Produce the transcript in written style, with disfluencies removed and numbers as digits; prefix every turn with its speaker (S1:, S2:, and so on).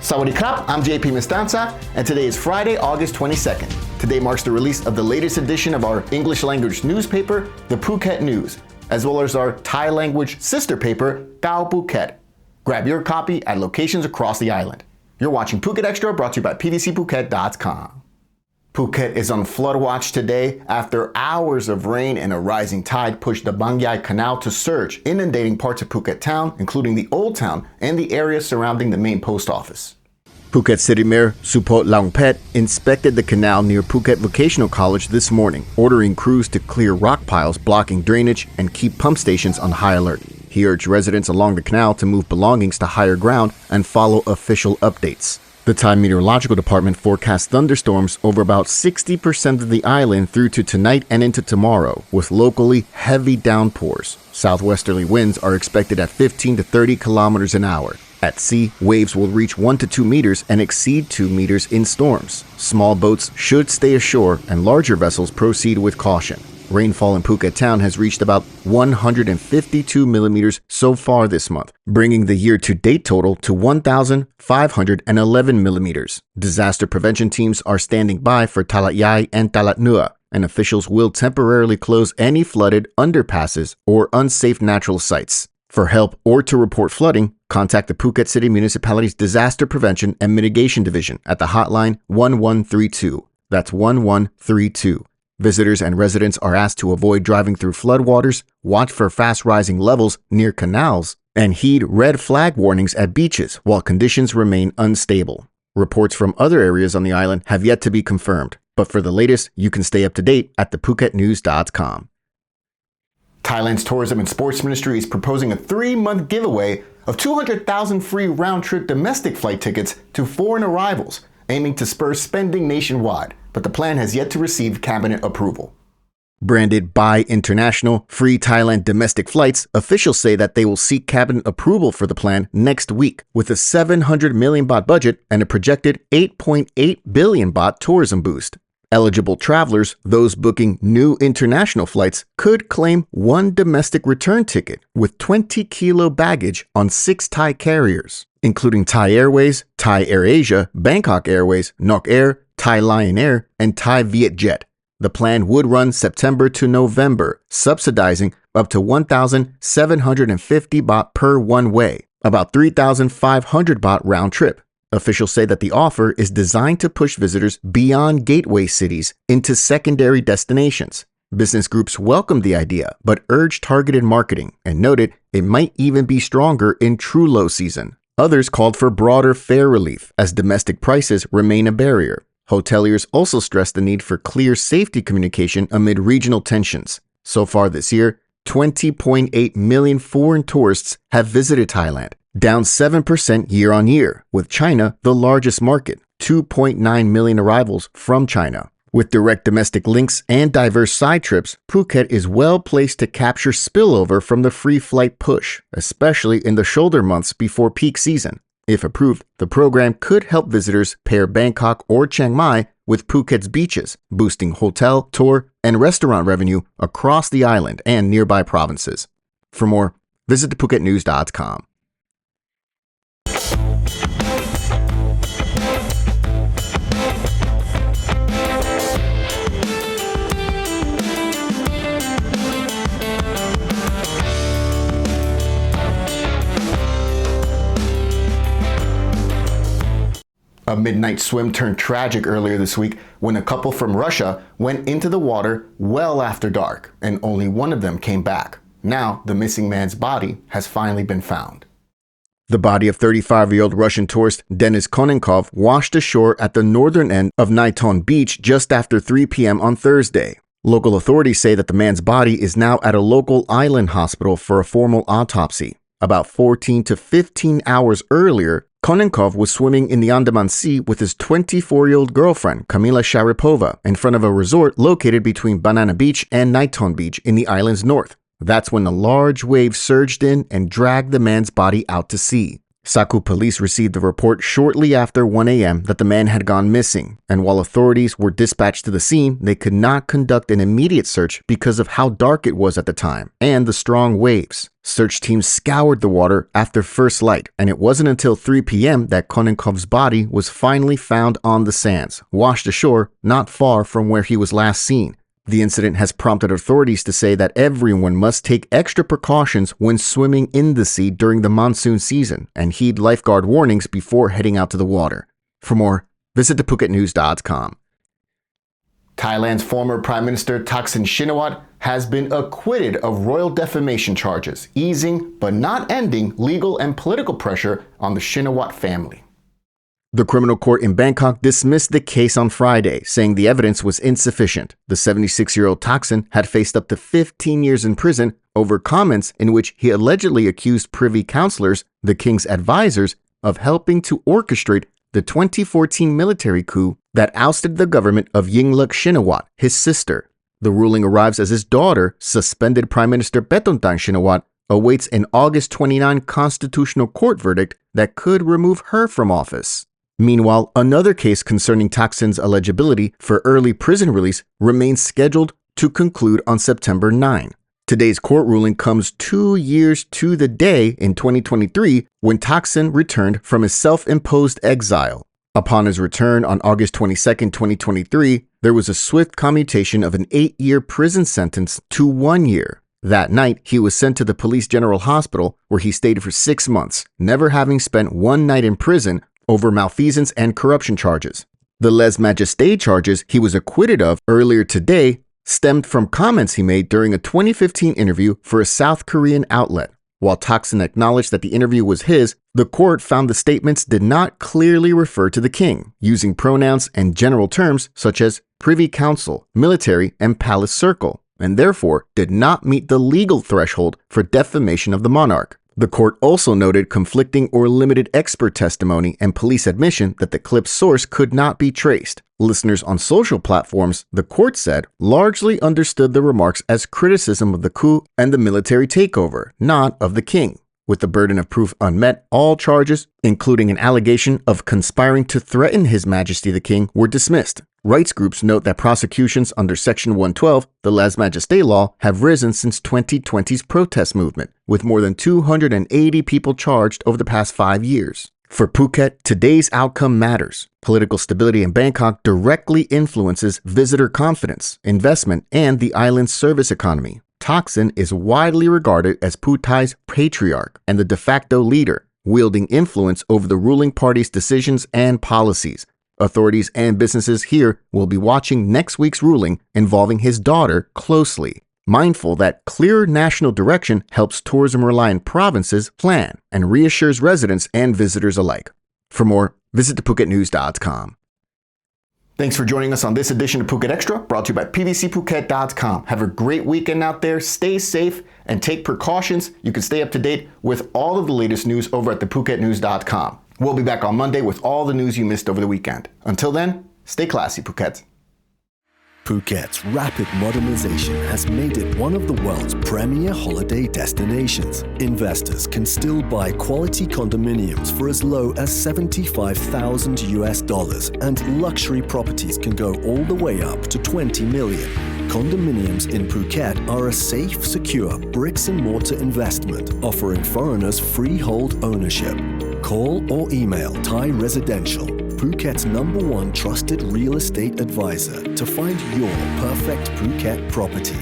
S1: Sawadee krap, I'm JP Mestanza, and today is Friday, August 22nd. Today marks the release of the latest edition of our English language newspaper, the Phuket News, as well as our Thai language sister paper, Khao Phuket. Grab your copy at locations across the island. You're watching Phuket Xtra, brought to you by pvcphuket.com. Phuket is on flood watch today after hours of rain and a rising tide pushed the Bang Yai Canal to surge, inundating parts of Phuket town, including the Old Town and the area surrounding the main post office. Phuket City Mayor Supot Longpet inspected the canal near Phuket Vocational College this morning, ordering crews to clear rock piles blocking drainage and keep pump stations on high alert. He urged residents along the canal to move belongings to higher ground and follow official updates. The Thai Meteorological Department forecasts thunderstorms over about 60% of the island through to tonight and into tomorrow, with locally heavy downpours. Southwesterly winds are expected at 15 to 30 kilometers an hour. At sea, waves will reach 1 to 2 meters and exceed 2 meters in storms. Small boats should stay ashore and larger vessels proceed with caution. Rainfall in Phuket town has reached about 152 millimeters so far this month, bringing the year-to-date total to 1,511 millimeters. Disaster prevention teams are standing by for Talat Yai and Talat Nua, and officials will temporarily close any flooded underpasses or unsafe natural sites. For help or to report flooding, contact the Phuket City Municipality's Disaster Prevention and Mitigation Division at the hotline 1132. That's 1132. Visitors and residents are asked to avoid driving through floodwaters, watch for fast rising levels near canals, and heed red flag warnings at beaches while conditions remain unstable. Reports from other areas on the island have yet to be confirmed, but for the latest, you can stay up to date at thephuket.news.com. Thailand's Tourism and Sports Ministry is proposing a 3-month giveaway of 200,000 free round-trip domestic flight tickets to foreign arrivals, aiming to spur spending nationwide, but the plan has yet to receive cabinet approval. Branded Buy International Free Thailand Domestic Flights, officials say that they will seek cabinet approval for the plan next week, with a 700 million baht budget and a projected 8.8 billion baht tourism boost. Eligible travelers, those booking new international flights, could claim one domestic return ticket with 20-kilo baggage on 6 Thai carriers, including Thai Airways, Thai AirAsia, Bangkok Airways, Nok Air, Thai Lion Air, and Thai Vietjet. The plan would run September to November, subsidizing up to 1,750 baht per one-way, about 3,500 baht round trip. Officials say that the offer is designed to push visitors beyond gateway cities into secondary destinations. Business groups welcomed the idea, but urged targeted marketing and noted it might even be stronger in true low season. Others called for broader fare relief as domestic prices remain a barrier. Hoteliers also stressed the need for clear safety communication amid regional tensions. So far this year, 20.8 million foreign tourists have visited Thailand, down 7% year-on-year, with China the largest market, 2.9 million arrivals from China. With direct domestic links and diverse side trips, Phuket is well placed to capture spillover from the free flight push, especially in the shoulder months before peak season. If approved, the program could help visitors pair Bangkok or Chiang Mai with Phuket's beaches, boosting hotel, tour, and restaurant revenue across the island and nearby provinces. For more, visit thephuket.news.com. A midnight swim turned tragic earlier this week when a couple from Russia went into the water well after dark, and only one of them came back. Now, the missing man's body has finally been found. The body of 35-year-old Russian tourist Denis Konenkov washed ashore at the northern end of Naiton Beach just after 3 p.m. on Thursday. Local authorities say that the man's body is now at a local island hospital for a formal autopsy. About 14 to 15 hours earlier, Konenkov was swimming in the Andaman Sea with his 24-year-old girlfriend, Kamila Sharipova, in front of a resort located between Banana Beach and Naiton Beach in the island's north. That's when a large wave surged in and dragged the man's body out to sea. Saku police received the report shortly after 1 a.m. that the man had gone missing, and while authorities were dispatched to the scene, they could not conduct an immediate search because of how dark it was at the time and the strong waves. Search teams scoured the water after first light, and it wasn't until 3 p.m. that Konenkov's body was finally found on the sands, washed ashore not far from where he was last seen. The incident has prompted authorities to say that everyone must take extra precautions when swimming in the sea during the monsoon season and heed lifeguard warnings before heading out to the water. For more, visit thephuket.com. Thailand's former Prime Minister Thaksin Shinawatra has been acquitted of royal defamation charges, easing but not ending legal and political pressure on the Shinawatra family. The criminal court in Bangkok dismissed the case on Friday, saying the evidence was insufficient. The 76-year-old Thaksin had faced up to 15 years in prison over comments in which he allegedly accused privy councillors, the king's advisors, of helping to orchestrate the 2014 military coup that ousted the government of Yingluck Shinawatra, his sister. The ruling arrives as his daughter, suspended Prime Minister Paetongtarn Shinawatra, awaits an August 29 constitutional court verdict that could remove her from office. Meanwhile, another case concerning Thaksin's eligibility for early prison release remains scheduled to conclude on September 9. Today's court ruling comes 2 years to the day in 2023 when Thaksin returned from his self-imposed exile. Upon his return on August 22, 2023, there was a swift commutation of an 8-year prison sentence to 1 year. That night, he was sent to the Police General Hospital, where he stayed for 6 months, never having spent 1 night in prison over malfeasance and corruption charges. The lèse-majesté charges he was acquitted of earlier today stemmed from comments he made during a 2015 interview for a South Korean outlet. While Thaksin acknowledged that the interview was his, the court found the statements did not clearly refer to the king, using pronouns and general terms such as privy council, military, and palace circle, and therefore did not meet the legal threshold for defamation of the monarch. The court also noted conflicting or limited expert testimony and police admission that the clip's source could not be traced. Listeners on social platforms, the court said, largely understood the remarks as criticism of the coup and the military takeover, not of the king. With the burden of proof unmet, all charges, including an allegation of conspiring to threaten His Majesty the King, were dismissed. Rights groups note that prosecutions under Section 112, the lèse-majesté law, have risen since 2020's protest movement, with more than 280 people charged over the past 5 years. For Phuket, today's outcome matters. Political stability in Bangkok directly influences visitor confidence, investment, and the island's service economy. Thaksin is widely regarded as Phú Thai's patriarch and the de facto leader, wielding influence over the ruling party's decisions and policies. Authorities and businesses here will be watching next week's ruling involving his daughter closely, mindful that clear national direction helps tourism-reliant provinces plan and reassures residents and visitors alike. For more, visit thephuket.com. Thanks for joining us on this edition of Phuket Xtra, brought to you by pvcphuket.com. Have a great weekend out there, stay safe, and take precautions. You can stay up to date with all of the latest news over at thephuket.com. We'll be back on Monday with all the news you missed over the weekend. Until then, stay classy, Phuket.
S2: Phuket's rapid modernization has made it one of the world's premier holiday destinations. Investors can still buy quality condominiums for as low as $75,000, and luxury properties can go all the way up to $20 million. Condominiums in Phuket are a safe, secure bricks-and-mortar investment offering foreigners freehold ownership. Call or email Thai Residential, Phuket's #1 trusted real estate advisor, to find your perfect Phuket property.